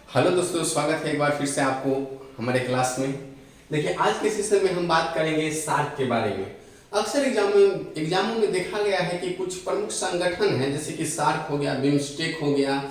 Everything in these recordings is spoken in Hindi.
हेलो दोस्तों, स्वागत है एक बार फिर से आपको हमारे क्लास में। देखिए, आज के सेशन में हम बात करेंगे सार्क के बारे में। अक्सर एग्जामों में देखा गया है कि कुछ प्रमुख संगठन हैं, जैसे कि सार्क हो गया, बिम्स्टेक हो गया,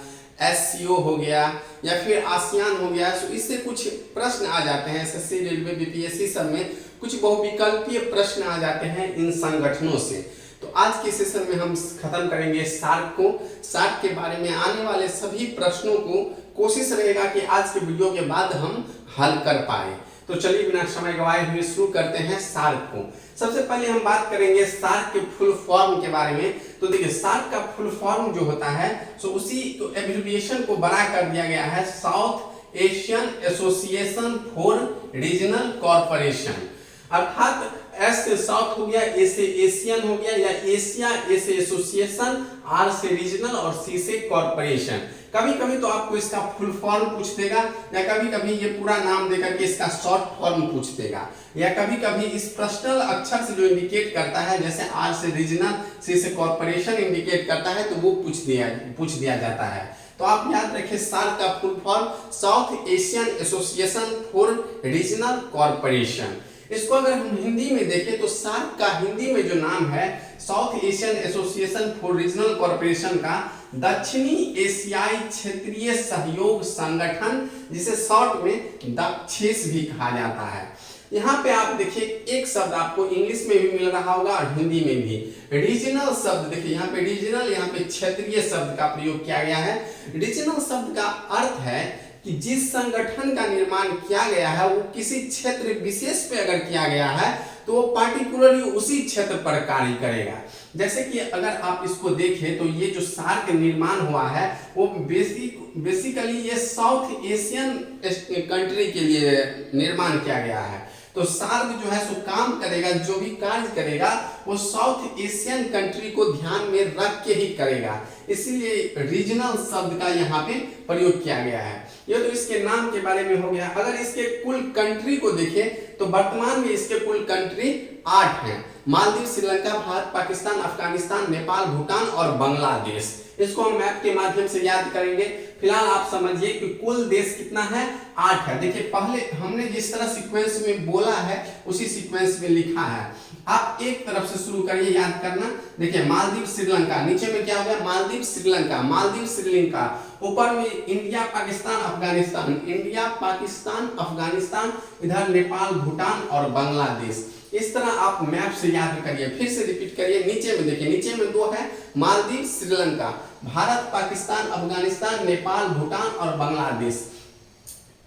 एससीओ हो गया या फिर आसियान हो गया। तो इससे कुछ प्रश्न आ जाते हैं एसएससी, रेलवे, बीपीएससी सब में कुछ बहुविकल्पीय प्रश्न आ जाते हैं इन संगठनों से। तो आज के सेशन में हम खत्म करेंगे सार्क को। सार्क के बारे में आने वाले सभी प्रश्नों को कोशिश रहेगा कि आज के वीडियो के बाद हम हल कर पाए। तो चलिए बिना समय गवाए हुए शुरू करते हैं सार्क को। सबसे पहले हम बात करेंगे सार्क के फुल फॉर्म के बारे में। तो देखिए, सार्क का फुल फॉर्म जो होता है सो उसी एब्रिविएशन को बड़ा कर दिया गया है, south Asian association for regional corporation. अर्थात एस से साउथ हो गया, ए से एशियन हो गया, या एशिया, ए से एसोसिएशन, आर से रीजनल और सी से कॉरपोरेशन। कभी कभी तो आपको इसका फुल फॉर्म पूछ देगा, या कभी कभी ये पूरा नाम देकर के इसका शॉर्ट फॉर्म पूछ देगा, या कभी कभी इस प्रश्नल अक्षर से जो इंडिकेट करता है, जैसे आर से रीजनल, सी से कॉरपोरेशन इंडिकेट करता है, तो वो पूछ दिया जाता है। तो आप याद रखें, सार्क का full form south Asian association for regional corporation. इसको अगर हम हिंदी में देखें तो सार्क का हिंदी में जो नाम है, south Asian association for regional corporation का दक्षिणी एशियाई क्षेत्रीय सहयोग संगठन, जिसे शॉर्ट में दक्षेस भी कहा जाता है। यहाँ पे आप देखिए, एक शब्द आपको इंग्लिश में भी मिल रहा होगा और हिंदी में भी, रीजनल शब्द। देखिए यहाँ पे रीजनल, यहाँ पे क्षेत्रीय शब्द का प्रयोग किया गया है। रीजनल शब्द का अर्थ है कि जिस संगठन का निर्माण किया गया है वो किसी क्षेत्र विशेष पे अगर किया गया है तो वो पार्टिकुलरली उसी क्षेत्र पर कार्य करेगा। जैसे कि अगर आप इसको देखें तो ये जो सार्क निर्माण हुआ है वो बेसिकली ये साउथ एशियन कंट्री के लिए निर्माण किया गया है। तो सार्क जो है सो काम करेगा, जो भी कार्य करेगा वो साउथ एशियन कंट्री को ध्यान में रख के ही करेगा, इसीलिए रीजनल शब्द का यहाँ पे प्रयोग किया गया है। ये तो इसके नाम के बारे में हो गया। अगर इसके कुल कंट्री को देखें तो वर्तमान में इसके कुल कंट्री 8 हैं। मालदीव, श्रीलंका, भारत, पाकिस्तान, अफगानिस्तान, नेपाल, भूटान और बांग्लादेश। इसको हम मैप के माध्यम से याद करेंगे। फिलहाल आप समझिए कि कुल देश कितना है, 8 है। देखिए, पहले हमने जिस तरह सीक्वेंस में बोला है उसी सीक्वेंस में लिखा है। आप एक तरफ से शुरू करिए याद करना। देखिए, मालदीव, श्रीलंका, नीचे में क्या हो गया, मालदीव, श्रीलंका, मालदीव, श्रीलंका, ऊपर में इंडिया, पाकिस्तान, अफगानिस्तान, इंडिया, पाकिस्तान, अफगानिस्तान, इधर नेपाल, भूटान और बांग्लादेश। इस तरह आप मैप से याद करिए। फिर से रिपीट करिए। नीचे में देखिए, नीचे में 2 है, मालदीव, श्रीलंका, भारत, पाकिस्तान, अफगानिस्तान, नेपाल, भूटान और बांग्लादेश।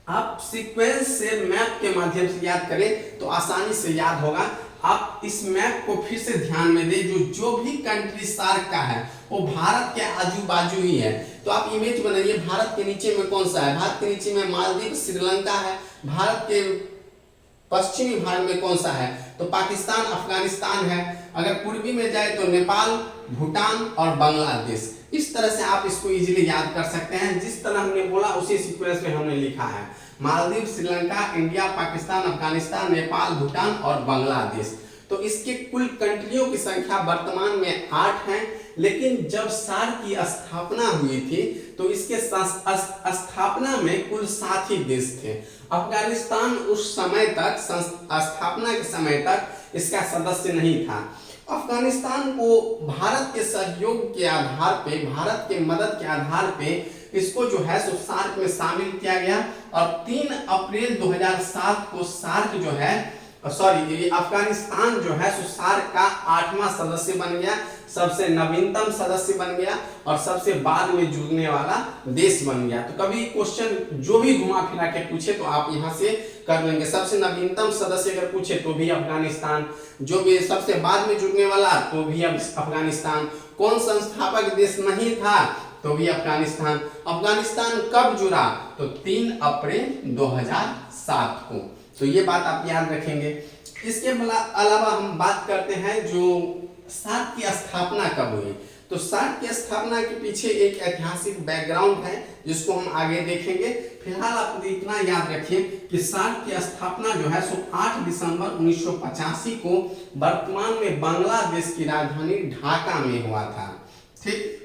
आप सीक्वेंस से मैप के माध्यम से याद करें तो आसानी से याद होगा। आप इस मैप को फिर से ध्यान में दें। जो भी कंट्री सार्क का है वो भारत के आजू बाजू ही है। तो आप इमेज बनाइए, भारत के नीचे में कौन सा है, भारत के नीचे में मालदीव, श्रीलंका है। भारत के पश्चिमी भाग में कौन सा है, तो पाकिस्तान, अफगानिस्तान है। अगर पूर्वी में जाए तो नेपाल, भूटान और बांग्लादेश। इस तरह से आप इसको इजीली याद कर सकते हैं। जिस तरह हमने बोला उसी सीक्वेंस में हमने लिखा है, मालदीव, श्रीलंका, इंडिया, पाकिस्तान, अफगानिस्तान, नेपाल, भूटान और बांग्लादेश। तो इसके कुल कंट्रियों की संख्या वर्तमान में 8 है। लेकिन जब सार्क की स्थापना हुई थी तो इसके स्थापना में कुल 7 ही देश थे। अफगानिस्तान उस समय तक, स्थापना के समय तक इसका सदस्य नहीं था। अफगानिस्तान को भारत के सहयोग के आधार पे, भारत के मदद के आधार पे इसको जो है सो सार्क में शामिल किया गया। और 3 अप्रैल 2007 को सार्क जो है, अफगानिस्तान जो है सो सार्क का 8वां सदस्य बन गया, सबसे नवीनतम सदस्य बन गया और सबसे बाद में जुड़ने वाला देश बन गया। तो कभी क्वेश्चन जो भी घुमा फिरा के पूछे तो आप यहाँ से कर लेंगे। सबसे नवीनतम सदस्य अगर पूछे तो भी अफगानिस्तान, जो भी सबसे बाद में जुड़ने वाला तो भी अफगानिस्तान, कौन संस्थापक देश नहीं था तो भी अफगानिस्तान। अफगानिस्तान कब जुड़ा, तो 3 अप्रैल 2007 को। तो ये बात आप याद रखेंगे। इसके अलावा हम बात करते हैं जो सार्क की स्थापना कब हुई। तो सार्क की स्थापना के पीछे एक ऐतिहासिक बैकग्राउंड है जिसको हम आगे देखेंगे। फिलहाल आप इतना याद रखिए कि सार्क की स्थापना जो है सो 8 दिसंबर 1985 को वर्तमान में बांग्लादेश की राजधानी ढाका में हुआ था। ठीक,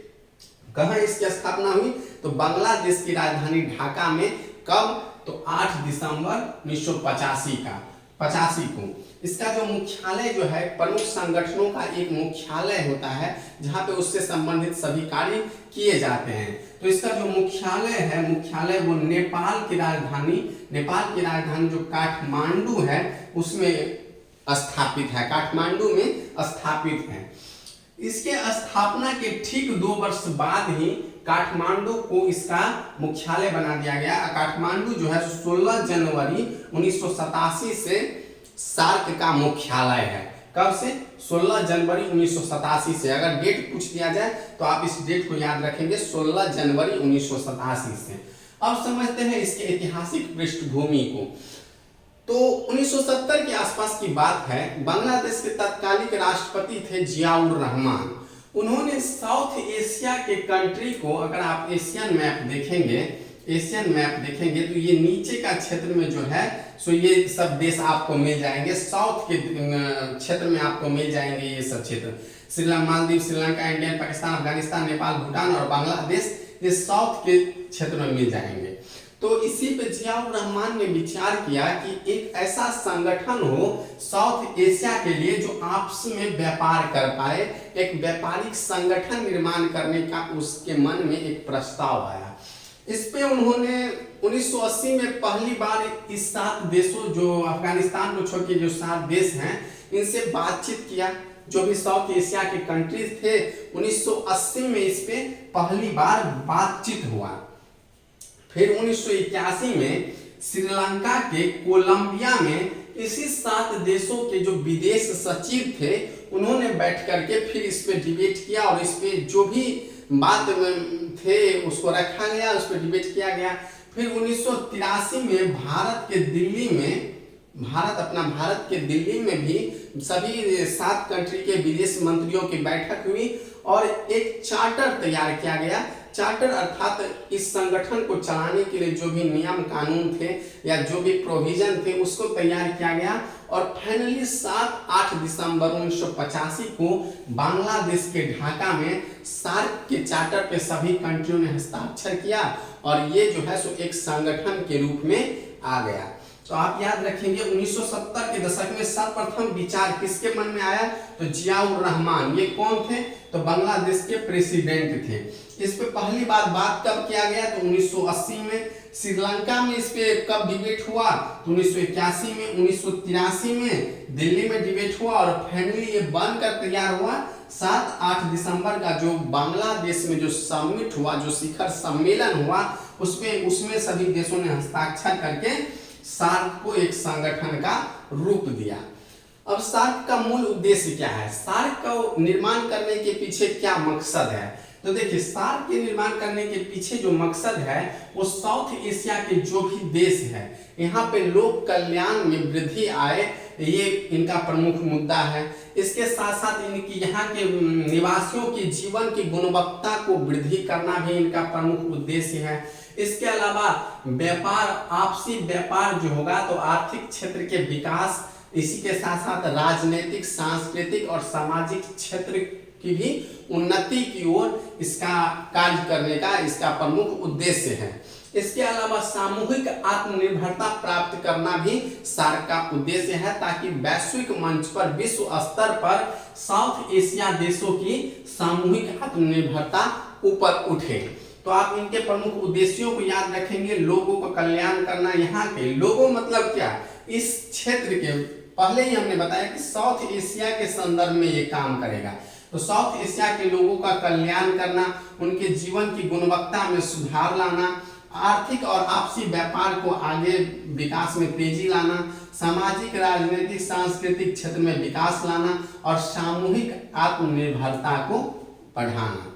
कहाँ इसकी स्थापना हुई? तो बांग्लादेश की राजधानी ढाका में। कब? तो 8 दिसंबर 1985 का 85 को। इसका जो मुख्यालय जो है, प्रमुख संगठनों का एक मुख्यालय होता है जहाँ पे उससे संबंधित सभी कार्य किए जाते हैं। तो इसका जो मुख्यालय वो नेपाल की राजधानी जो काठमांडू है उसमें स्थापित है, काठमांडू में स्थापित है। इसके स्थापना के ठीक 2 वर्ष बाद ही काठमांडू को इसका मुख्यालय बना दिया गया। काठमांडू जो है 16 जनवरी 1987 से सार्क का मुख्यालय है। कब से? 16 जनवरी 1987 से। अगर डेट पूछ दिया जाए तो आप इस डेट को याद रखेंगे, 16 जनवरी 1987 से। अब समझते हैं इसके ऐतिहासिक पृष्ठभूमि को। तो 1970 के आसपास की बात है। बांग्लादेश के तत्कालीन राष्ट्रपति थे जियाउर रहमान। उन्होंने साउथ एशिया के कंट्री को, अगर आप एशियन मैप देखेंगे तो ये नीचे का क्षेत्र में जो है सो ये सब देश आपको मिल जाएंगे। साउथ के क्षेत्र में आपको मिल जाएंगे ये सब क्षेत्र, मालदीव, श्रीलंका, इंडिया, पाकिस्तान, अफगानिस्तान, नेपाल, भूटान और बांग्लादेश, ये साउथ के क्षेत्र में मिल जाएंगे। तो इसी पे जियाउर रहमान ने विचार किया कि एक ऐसा संगठन हो साउथ एशिया के लिए जो आपस में व्यापार कर पाए, एक व्यापारिक संगठन निर्माण करने का उसके मन में एक प्रस्ताव आया। इस पे उन्होंने 1980 में पहली बार इस 7 देशों, जो अफगानिस्तान को छोड़ के जो 7 देश हैं, इनसे बातचीत किया। जो भी साउथ एशिया के कंट्रीज थे, 1980 में इस पे पहली बार बातचीत हुआ। फिर 1981 में श्रीलंका के कोलंबिया में इसी 7 देशों के जो विदेश सचिव थे, उन्होंने बैठ करके फिर इस पे डिबेट किया और इस पे जो भी बात थे उसको रखा गया, उस पर डिबेट किया गया। फिर 1983 में भारत के दिल्ली में भी सभी 7 कंट्री के विदेश मंत्रियों की बैठक हुई और एक चार्टर तैयार किया गया। चार्टर अर्थात इस संगठन को चलाने के लिए जो भी नियम कानून थे या जो भी प्रोविजन थे उसको तैयार किया गया और फाइनली 7-8 दिसंबर 1985 को बांग्लादेश के ढाका में सार्क के चार्टर पे सभी कंट्रियों ने हस्ताक्षर किया और ये जो है सो एक संगठन के रूप में आ गया। तो आप याद रखेंगे 1970 के दशक में सर्वप्रथम विचार किसके मन में आया? तो जियाउर रहमान। ये कौन थे? तो बांग्लादेश के प्रेसिडेंट थे। इस पे पहली बार बात कब किया गया? तो 1980 में। श्रीलंका में इस पे कब डिबेट हुआ? तो 1981 में। 1983 में दिल्ली में डिबेट हुआ और फाइनली ये बनकर तैयार हुआ 7-8 दिसंबर का जो बांग्लादेश में जो समिट हुआ, जो शिखर सम्मेलन हुआ, उसमें सभी देशों ने हस्ताक्षर करके सार्क को एक संगठन का रूप दिया। अब सार्क का मूल उद्देश्य क्या है? सार्क का निर्माण करने के पीछे क्या मकसद है? तो देखिए, सार्क के निर्माण करने के पीछे जो मकसद है वो साउथ एशिया के जो भी देश है, यहाँ पे लोक कल्याण में वृद्धि आए, ये इनका प्रमुख मुद्दा है। इसके साथ साथ इनकी यहाँ के निवासियों की जीवन की गुणवत्ता को वृद्धि करना भी इनका प्रमुख उद्देश्य है। इसके अलावा व्यापार, आपसी व्यापार जो होगा तो आर्थिक क्षेत्र के विकास, इसी के साथ साथ राजनीतिक, सांस्कृतिक और सामाजिक क्षेत्र की भी उन्नति की ओर इसका कार्य करने का इसका प्रमुख उद्देश्य है। इसके अलावा सामूहिक आत्मनिर्भरता प्राप्त करना भी सार्क का उद्देश्य है, ताकि वैश्विक मंच पर, विश्व स्तर पर साउथ एशिया देशों की सामूहिक आत्मनिर्भरता ऊपर उठे। तो आप इनके प्रमुख उद्देश्यों को याद रखेंगे। लोगों का कल्याण करना, यहाँ के लोगों मतलब क्या? इस क्षेत्र के, पहले ही हमने बताया कि साउथ एशिया के संदर्भ में ये काम करेगा। तो साउथ एशिया के लोगों का कल्याण करना, उनके जीवन की गुणवत्ता में सुधार लाना, आर्थिक और आपसी व्यापार को आगे विकास में तेजी लाना, सामाजिक, राजनीतिक, सांस्कृतिक क्षेत्र में विकास लाना और सामूहिक आत्मनिर्भरता को बढ़ाना।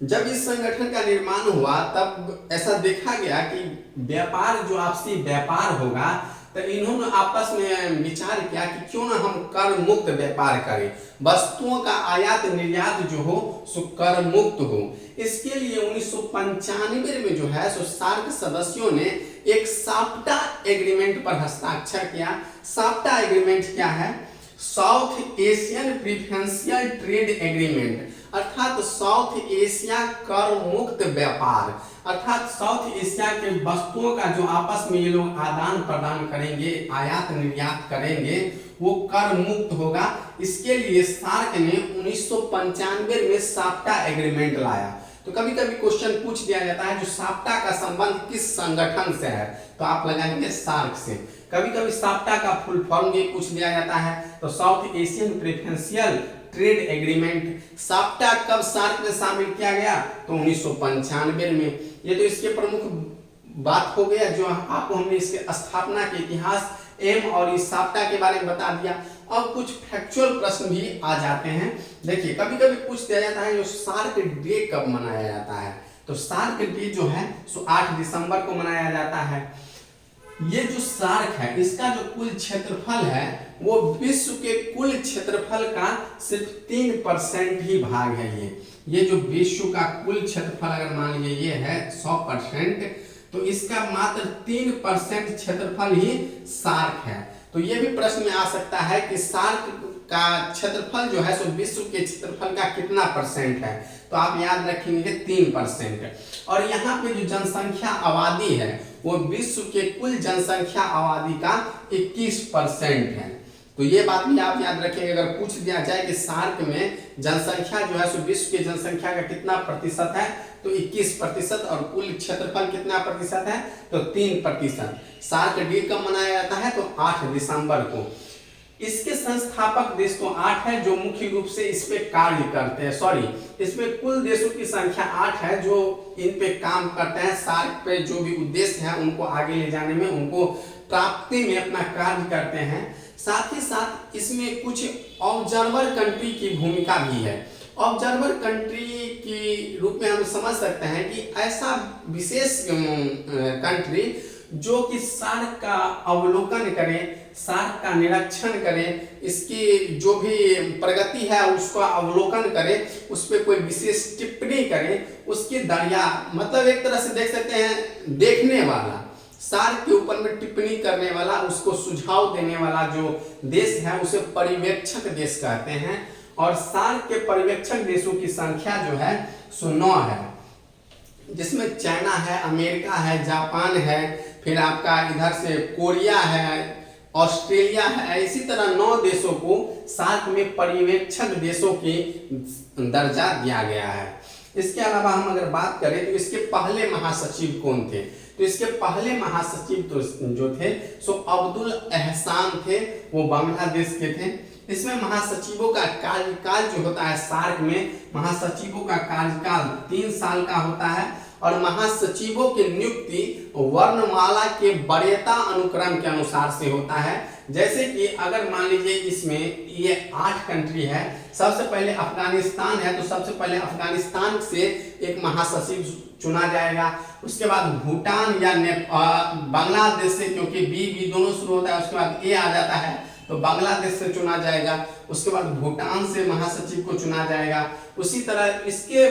जब इस संगठन का निर्माण हुआ तब ऐसा देखा गया कि व्यापार, जो आपसी व्यापार होगा, तो इन्होंने आपस में विचार किया कि क्यों ना हम कर मुक्त व्यापार करें, वस्तुओं का आयात निर्यात जो हो सो कर मुक्त हो। इसके लिए 1995 में जो है सो सार्क सदस्यों ने एक साप्टा एग्रीमेंट पर हस्ताक्षर किया। साप्टा एग्रीमेंट क्या है? South Asian preferential trade agreement, अर्थात साउथ एशिया कर मुक्त व्यापार, अर्थात साउथ एशिया के वस्तुओं का जो आपस में ये लोग आदान प्रदान करेंगे, आयात निर्यात करेंगे, वो कर मुक्त होगा। इसके लिए सार्क ने 1995 में साफ्टा एग्रीमेंट लाया। तो कभी कभी क्वेश्चन पूछ दिया जाता है जो साफ्टा का संबंध किस संगठन से है, तो आप लगाएंगे सार्क से। कभी कभी साफ्टा का फुल फॉर्म भी पूछ दिया जाता है, तो south Asian preferential trade agreement. SAFTA कब सार्क में शामिल किया गया, तो 1995 में। ये तो इसके प्रमुख बात हो गया जो आपको हमने इसके स्थापना के इतिहास एम और इस साफ्टा के बारे में बता दिया। अब कुछ फैक्चुअल प्रश्न भी आ जाते हैं। देखिए कभी कभी पूछ दिया जाता है जो सार्क डे कब मनाया जाता है, तो सार्क डे जो है सो 8 दिसंबर को मनाया जाता है। ये जो सार्क है इसका जो कुल क्षेत्रफल है वो विश्व के कुल क्षेत्रफल का सिर्फ 3% ही भाग है। ये जो विश्व का कुल क्षेत्रफल अगर मान लीजिए ये है 100%, तो इसका मात्र 3% क्षेत्रफल ही सार्क है। तो ये भी प्रश्न में आ सकता है कि सार्क का क्षेत्रफल जो है सो विश्व के क्षेत्रफल का कितना परसेंट है, तो आप याद रखेंगे 3%। और यहाँ पे जो जनसंख्या आबादी है वो विश्व के कुल जनसंख्या आबादी का 21% है। तो ये बात भी आप याद रखेंगे। अगर पूछ दिया जाए कि सार्क में जनसंख्या जो है सो विश्व की जनसंख्या का कितना प्रतिशत है, तो 21%, और कुल क्षेत्रफल कितना प्रतिशत है, तो 3%। सार्क डे कब मनाया जाता है, तो 8 दिसंबर को। इसके संस्थापक देश तो 8 है जो मुख्य रूप से इस पे कार्य करते हैं, सॉरी इसमें कुल देशों की संख्या 8 है जो इन पे काम करते हैं। सार्क पे जो भी उद्देश्य है उनको आगे ले जाने में, उनको प्राप्ति में अपना कार्य करते हैं। साथ ही साथ इसमें कुछ ऑब्जर्वर कंट्री की भूमिका भी है। ऑब्जर्वर कंट्री के रूप में हम समझ सकते हैं कि ऐसा विशेष कंट्री जो कि सार्क का अवलोकन करे, सार्क का निरीक्षण करे, इसकी जो भी प्रगति है उसका अवलोकन करे, उस पर कोई विशेष टिप्पणी करे, उसकी दरिया मतलब एक तरह से देख सकते हैं देखने वाला, सार्क के ऊपर में टिप्पणी करने वाला, उसको सुझाव देने वाला जो देश है उसे पर्यवेक्षक देश कहते हैं। और सार्क के पर्यवेक्षक देशों की संख्या जो है सो 9 है, जिसमें चाइना है, अमेरिका है, जापान है, फिर आपका इधर से कोरिया है, ऑस्ट्रेलिया है। इसी तरह 9 देशों को सार्क में पर्यवेक्षक देशों की दर्जा दिया गया है। इसके अलावा हम अगर बात करें तो इसके पहले महासचिव कौन थे, तो इसके पहले महासचिव तो जो थे सो अब्दुल एहसान थे, वो बांग्लादेश के थे। इसमें महासचिवों का कार्यकाल जो होता है, सार्क में महासचिवों का कार्यकाल 3 साल का होता है। और महासचिवों की नियुक्ति वर्णमाला के वरीयता अनुक्रम के अनुसार से होता है। जैसे कि अगर मान लीजिए इसमें ये 8 कंट्री है, सबसे पहले अफगानिस्तान है, तो सबसे पहले अफगानिस्तान से एक महासचिव चुना जाएगा। उसके बाद भूटान या बांग्लादेश से, क्योंकि बी दोनों शुरू होता है, उसके बाद ए आ जाता है, तो बांग्लादेश से चुना जाएगा। उसके बाद भूटान से महासचिव को चुना जाएगा। उसी तरह इसके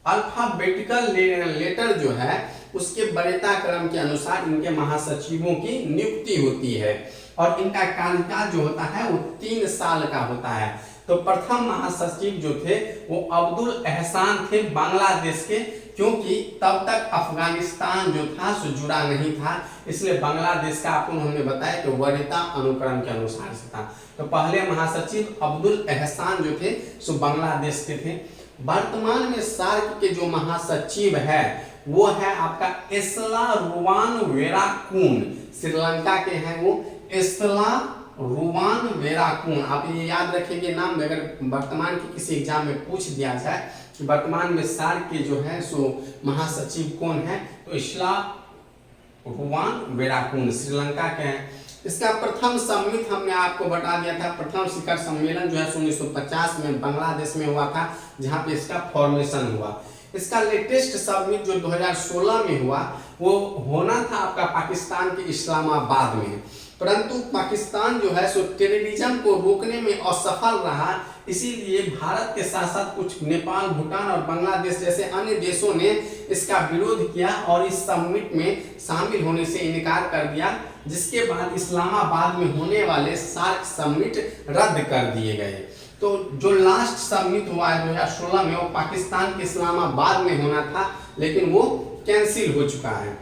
अल्फाबेटिकल लेटर जो है उसके वरीयता क्रम के अनुसार इनके महासचिवों की नियुक्ति होती है। और इनका कार्यकाल जो होता है वो 3 साल का होता है। तो प्रथम महासचिव जो थे वो अब्दुल एहसान थे बांग्लादेश के, क्योंकि तब तक अफगानिस्तान जो था सो जुड़ा नहीं था, इसलिए बांग्लादेश का आपको हमने बताया कि वरीयता अनुक्रम के अनुसार से था। तो पहले महासचिव अब्दुल एहसान जो थे सो बांग्लादेश के थे। वर्तमान में सार्क के जो महासचिव है वो है आपका एस्ला रुवानवेराकून, श्रीलंका के हैं वो, एस्ला रुवानवेराकून। आप ये याद रखेंगे नाम, अगर वर्तमान के किसी एग्जाम में पूछ दिया जाए कि वर्तमान में सार्क के जो है सो महासचिव कौन है, तो एस्ला रुवानवेराकून श्रीलंका के हैं। इसका प्रथम सम्मिलित हमने आपको बता दिया था, प्रथम शिखर सम्मेलन जो है 1950 में बांग्लादेश में हुआ था, जहां पे इसका फॉर्मेशन हुआ। इसका लेटेस्ट समिट जो 2016 में हुआ वो होना था आपका पाकिस्तान के इस्लामाबाद में, परंतु पाकिस्तान जो है सो टेररिज्म को रोकने में असफल रहा। इसीलिए भारत के साथ साथ कुछ नेपाल, भूटान और बांग्लादेश जैसे अन्य देशों ने इसका विरोध किया और इस समिट में शामिल होने से इनकार कर दिया, जिसके बाद इस्लामाबाद में होने वाले सार्क समिट रद्द कर दिए गए। तो जो लास्ट समिट हुआ है 2016 में, वो पाकिस्तान के इस्लामाबाद में होना था, लेकिन वो कैंसिल हो चुका है।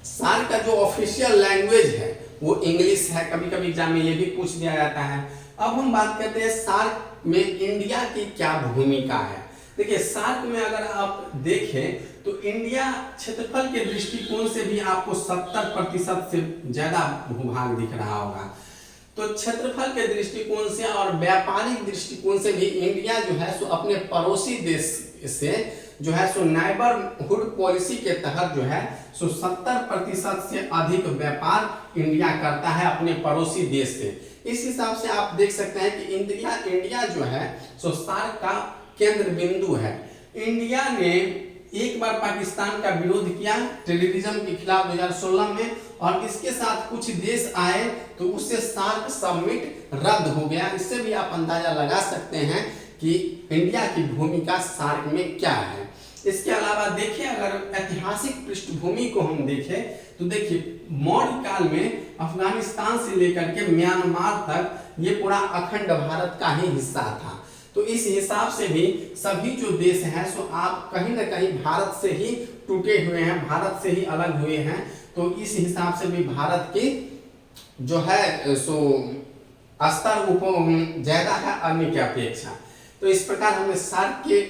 सार्क का जो ऑफिशियल लैंग्वेज है वो इंग्लिश है। कभी कभी एग्जाम में ये भी पूछ दिया जाता है। अब हम बात करते हैं सार्क में इंडिया की क्या भूमिका है। देखिए, सार्क में अगर आप देखें तो इंडिया क्षेत्रफल के दृष्टिकोण से भी आपको 70% से ज्यादा भूभाग दिख रहा होगा। तो क्षेत्रफल के दृष्टिकोण से और व्यापारिक दृष्टिकोण से भी इंडिया जो है सो अपने पड़ोसी देश से जो है सो नेबरहुड पॉलिसी के तहत जो है सो 70% से अधिक व्यापार इंडिया करता है अपने पड़ोसी देश से। इस हिसाब से आप देख सकते हैं कि इंडिया जो है सो सार्क का केंद्र बिंदु है। इंडिया ने एक बार पाकिस्तान का विरोध किया टेररिज्म के खिलाफ 2016 में, और इसके साथ कुछ देश आए तो उससे सार्क समिट रद्द हो गया। इससे भी आप अंदाजा लगा सकते हैं कि इंडिया की भूमिका सार्क में क्या है। इसके अलावा देखिए, अगर ऐतिहासिक पृष्ठभूमि को हम देखें तो देखिए, मौर्य काल में अफगानिस्तान से लेकर के म्यांमार तक ये पूरा अखंड भारत का ही हिस्सा था। तो इस हिसाब से भी सभी जो देश हैं सो आप कहीं ना कहीं भारत से ही टूटे हुए हैं, भारत से ही अलग हुए हैं। तो इस हिसाब से भी भारत की जो है सो स्तर ज्यादा है अन्य की अपेक्षा। तो इस प्रकार हमें सार्क के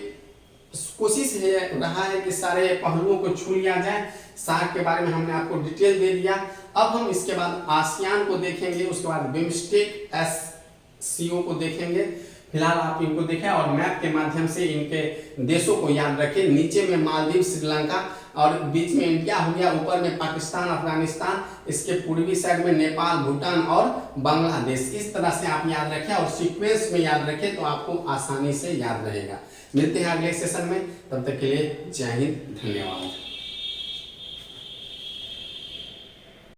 कोशिश रहा है कि सारे पहलुओं को छू लिया जाए। सार्क के बारे में हमने आपको डिटेल दे दिया। अब हम इसके बाद आसियान को देखेंगे, उसके बाद बिम्स्टेक SCO को देखेंगे। फिलहाल आप इनको देखें और मैप के माध्यम से इनके देशों को याद रखें। नीचे में मालदीव, श्रीलंका, और बीच में इंडिया हो गया, ऊपर में पाकिस्तान, अफगानिस्तान, इसके पूर्वी साइड में नेपाल, भूटान और बांग्लादेश। इस तरह से आप याद रखें और सीक्वेंस में याद रखें तो आपको आसानी से याद रहेगा। मिलते हैं अगले सेशन में, तब तक के लिए जय हिंद, धन्यवाद।